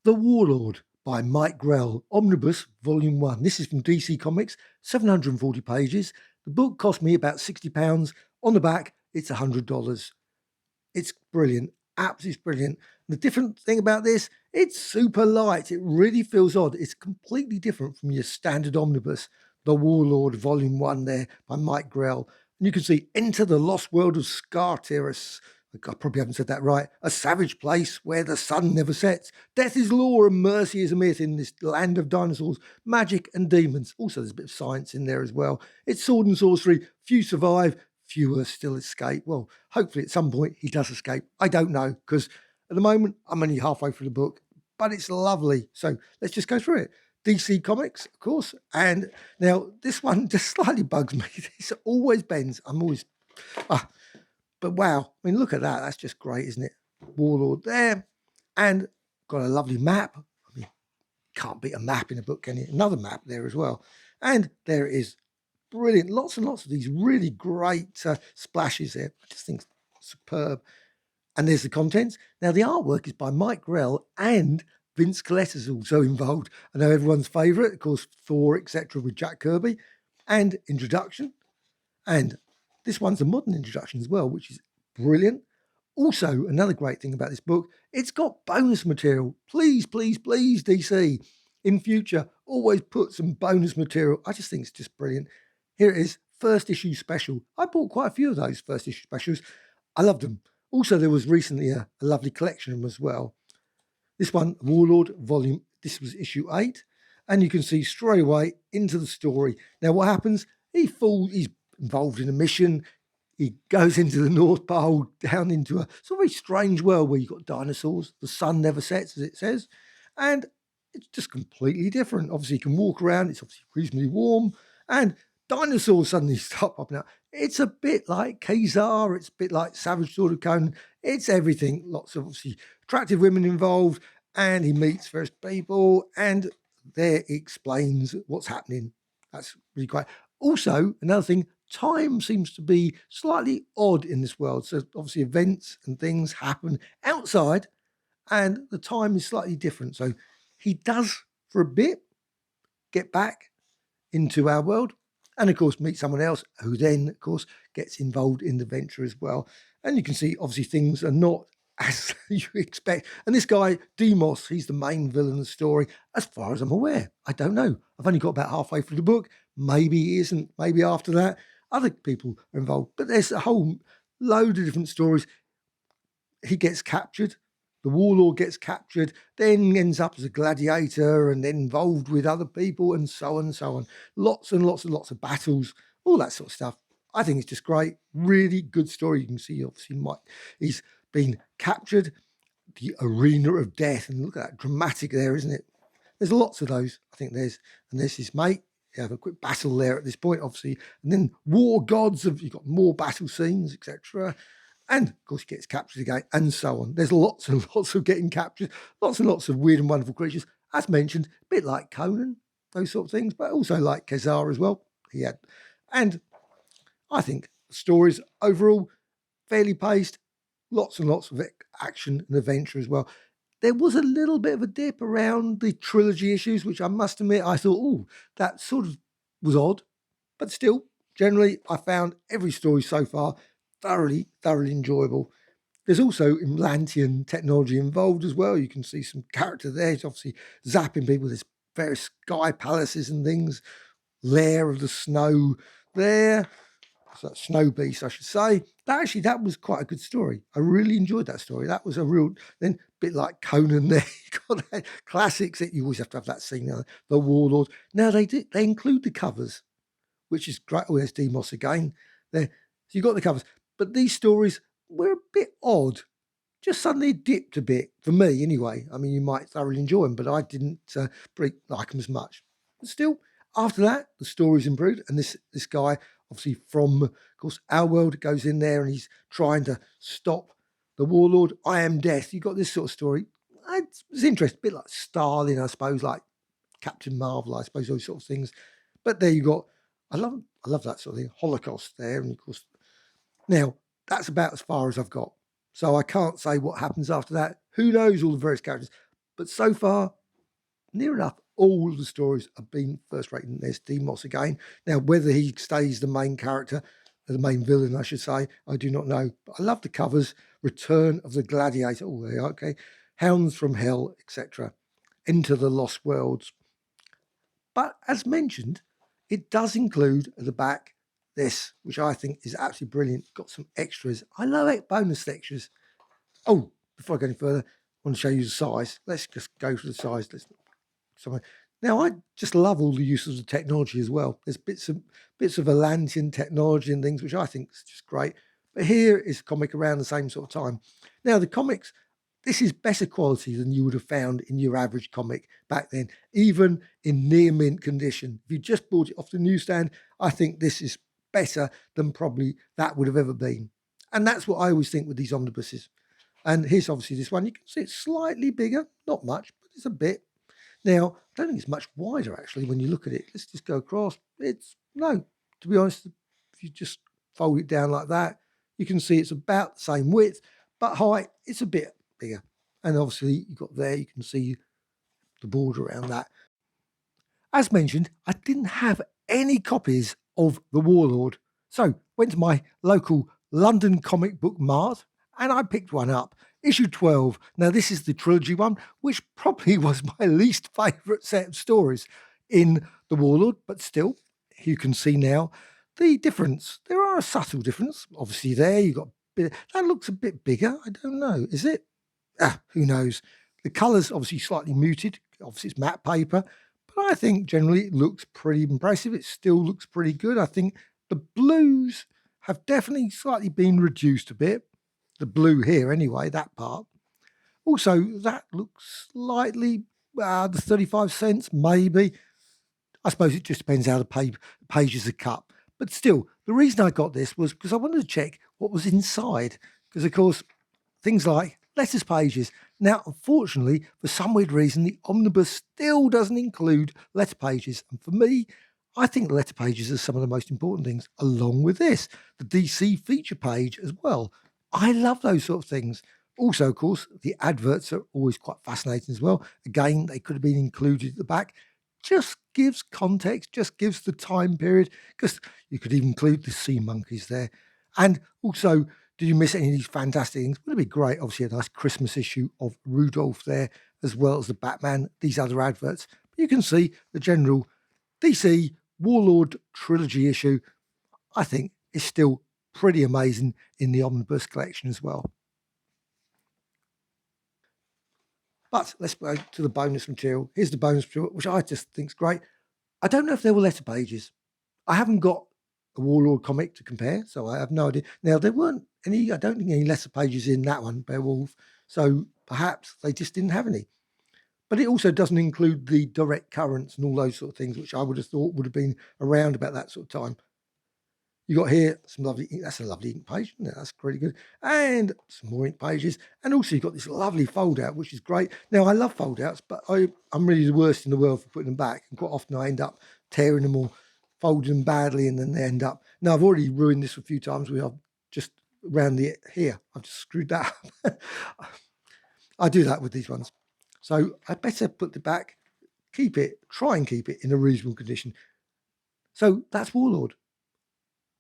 The Warlord by Mike Grell, Omnibus, Volume 1. This is from DC Comics, 740 pages. The book cost me about £60. On the back, it's $100. It's brilliant, absolutely brilliant. The different thing about this, it's super light. It really feels odd. It's completely different from your standard omnibus. The Warlord, Volume 1 there by Mike Grell. And you can see, enter the lost world of Scarterus. I probably haven't said that right. A savage place where the sun never sets. Death is law and mercy is a myth in this land of dinosaurs, magic and demons. Also, there's a bit of science in there as well. It's sword and sorcery. Few survive, fewer still escape. Well, hopefully at some point he does escape. I don't know, because at the moment I'm only halfway through the book, but it's lovely. So let's just go through it. DC Comics, of course. And now this one just slightly bugs me. This always bends. I'm always... but wow, I mean, look at that. That's just great, isn't it? Warlord there. And got a lovely map. I mean, can't beat a map in a book, can you? Another map there as well. And there it is. Brilliant. Lots and lots of these really great splashes there. I just think superb. And there's the contents. Now, the artwork is by Mike Grell, and Vince Colette's also involved. I know everyone's favourite, of course, Thor, etc., with Jack Kirby. And introduction. And this one's a modern introduction as well, which is brilliant. Also, another great thing about this book, it's got bonus material. Please, please, please, DC, in future, always put some bonus material. I just think it's just brilliant. Here it is, first issue special. I bought quite a few of those first issue specials. I loved them. Also, there was recently a lovely collection of them as well. This one, Warlord Volume, this was issue 8. And you can see straight away into the story. Now, what happens? He's involved in a mission. He goes into the North Pole, down into a sort of very strange world where you've got dinosaurs. The sun never sets, as it says. And it's just completely different. Obviously, you can walk around. It's obviously reasonably warm. And dinosaurs suddenly start popping out. It's a bit like Kazar. It's a bit like Savage Sword of Conan. It's everything. Lots of obviously attractive women involved. And he meets various people. And there he explains what's happening. That's really great. Also, another thing, time seems to be slightly odd in this world. So obviously events and things happen outside and the time is slightly different. So he does, for a bit, get back into our world and, of course, meet someone else who then, of course, gets involved in the venture as well. And you can see, obviously, things are not as you expect. And this guy, Demos, he's the main villain of the story, as far as I'm aware. I don't know. I've only got about halfway through the book. Maybe he isn't. Maybe after that, other people are involved. But there's a whole load of different stories. He gets captured. The warlord gets captured, then ends up as a gladiator and then involved with other people and so on and so on. Lots and lots and lots of battles, all that sort of stuff. I think it's just great. Really good story. You can see, obviously, he's been captured, the arena of death. And look at that, dramatic there, isn't it? There's lots of those. I think there's his mate. You have a quick battle there at this point, obviously. And then war gods, you've got more battle scenes, etc. And, of course, he gets captured again, and so on. There's lots and lots of getting captured, lots and lots of weird and wonderful creatures. As mentioned, a bit like Conan, those sort of things, but also like Kazar as well. And I think the stories overall fairly paced, lots and lots of action and adventure as well. There was a little bit of a dip around the trilogy issues, which I must admit, I thought, oh, that sort of was odd. But still, generally, I found every story so far thoroughly enjoyable. There's also Atlantean technology involved as well. You can see some character there. It's obviously zapping people. There's various sky palaces and things. Lair of the Snow there. So Snow Beast, I should say. That was quite a good story. I really enjoyed that story. That was a real, then a bit like Conan there. You got that classics that you always have to have that scene. The Warlord. Now they include the covers, which is great. Oh, there's Demos again. There, so you got the covers. But these stories were a bit odd. Just suddenly dipped a bit, for me anyway. I mean, you might thoroughly enjoy them, but I didn't like them as much. But still, after that, the story's improved. And this guy, obviously from, of course, our world, goes in there and he's trying to stop the warlord. I am death. You got this sort of story. It's interesting, a bit like Stalin, I suppose, like Captain Marvel, I suppose, those sort of things. But there you got, I love that sort of thing, Holocaust there. And of course, now, that's about as far as I've got. So I can't say what happens after that. Who knows all the various characters. but so far, near enough all the stories have been first rate. And there's D. Moss again. Now, whether he stays the main character, the main villain, I should say, I do not know. But I love the covers. Return of the Gladiator. Oh, there, okay. Hounds from Hell, etc. Into the Lost Worlds. But as mentioned, it does include at the back this, which I think is absolutely brilliant. Got some extras. I love it, bonus extras. Oh, before I go any further, I want to show you the size. Let's just go for the size. Now, I just love all the uses of technology as well. There's bits of Atlantean technology and things, which I think is just great. But here is a comic around the same sort of time. Now, the comics, this is better quality than you would have found in your average comic back then, even in near mint condition. If you just bought it off the newsstand, I think this is better than probably that would have ever been. And that's what I always think with these omnibuses. And here's obviously this one. You can see it's slightly bigger, not much, but it's a bit. Now, I don't think it's much wider actually when you look at it. Let's just go across. No, to be honest, if you just fold it down like that, you can see it's about the same width, but height, it's a bit bigger. And obviously you can see the border around that. As mentioned, I didn't have any copies of The Warlord. So went to my local London comic book mart and I picked one up. Issue 12. Now, this is the trilogy one, which probably was my least favourite set of stories in The Warlord, but still, you can see now the difference. There are a subtle difference. Obviously, there you've got that looks a bit bigger. I don't know. Is it? Who knows? The colours obviously slightly muted. Obviously, it's matte paper, but I think generally it looks pretty impressive. It still looks pretty good. I think the blues have definitely slightly been reduced a bit. The blue here anyway, that part. Also, that looks slightly, the 35 cents, maybe. I suppose it just depends how the pages are cut. But still, the reason I got this was because I wanted to check what was inside. Because, of course, things like letters pages. Now, unfortunately, for some weird reason, the omnibus still doesn't include letter pages. And for me, I think the letter pages are some of the most important things, along with this, the DC feature page as well. I love those sort of things. Also, of course, the adverts are always quite fascinating as well. Again, they could have been included at the back. Just gives context, just gives the time period, because you could even include the sea monkeys there. And also, did you miss any of these fantastic things? Would it be great? Obviously, a nice Christmas issue of Rudolph there, as well as the Batman, these other adverts. But you can see the general DC Warlord trilogy issue, I think, is still pretty amazing in the omnibus collection as well. But let's go to the bonus material. Here's the bonus material, which I just think is great. I don't know if there were letter pages. I haven't got a Warlord comic to compare, so I have no idea. Now, there weren't any, I don't think any letter pages in that one, Beowulf, so perhaps they just didn't have any. But it also doesn't include the direct currents and all those sort of things, which I would have thought would have been around about that sort of time. You got here some lovely ink. That's a lovely ink page, isn't it? That's pretty good. And some more ink pages. And also you've got this lovely fold out, which is great. Now, I love fold outs, but I'm really the worst in the world for putting them back. And quite often I end up tearing them or folding them badly, and then they end up. Now, I've already ruined this a few times. I've just around the here. I've just screwed that up. I do that with these ones. So I better put it back, try and keep it in a reasonable condition. So that's Warlord.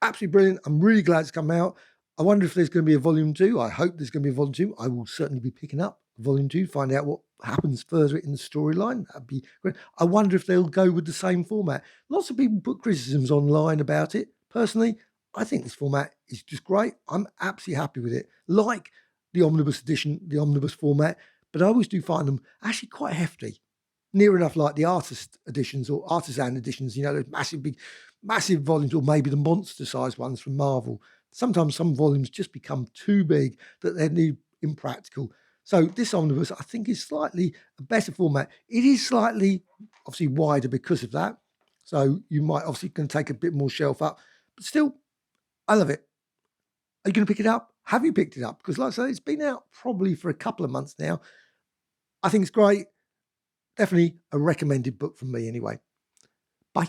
Absolutely brilliant. I'm really glad it's come out. I wonder if there's going to be a volume 2. I hope there's going to be a volume 2. I will certainly be picking up volume 2, find out what happens further in the storyline. That'd be great. I wonder if they'll go with the same format. Lots of people put criticisms online about it. Personally, I think this format is just great. I'm absolutely happy with it. Like the omnibus edition, the omnibus format, but I always do find them actually quite hefty. Near enough like the artist editions or artisan editions, those massive volumes, or maybe the monster size ones from Marvel. Sometimes some volumes just become too big that they're impractical. So this omnibus, I think, is slightly a better format. It is slightly, obviously, wider because of that. So you might obviously can take a bit more shelf up, but still, I love it. Are you going to pick it up? Have you picked it up? Because like I say, it's been out probably for a couple of months now. I think it's great. Definitely a recommended book from me anyway. Bye.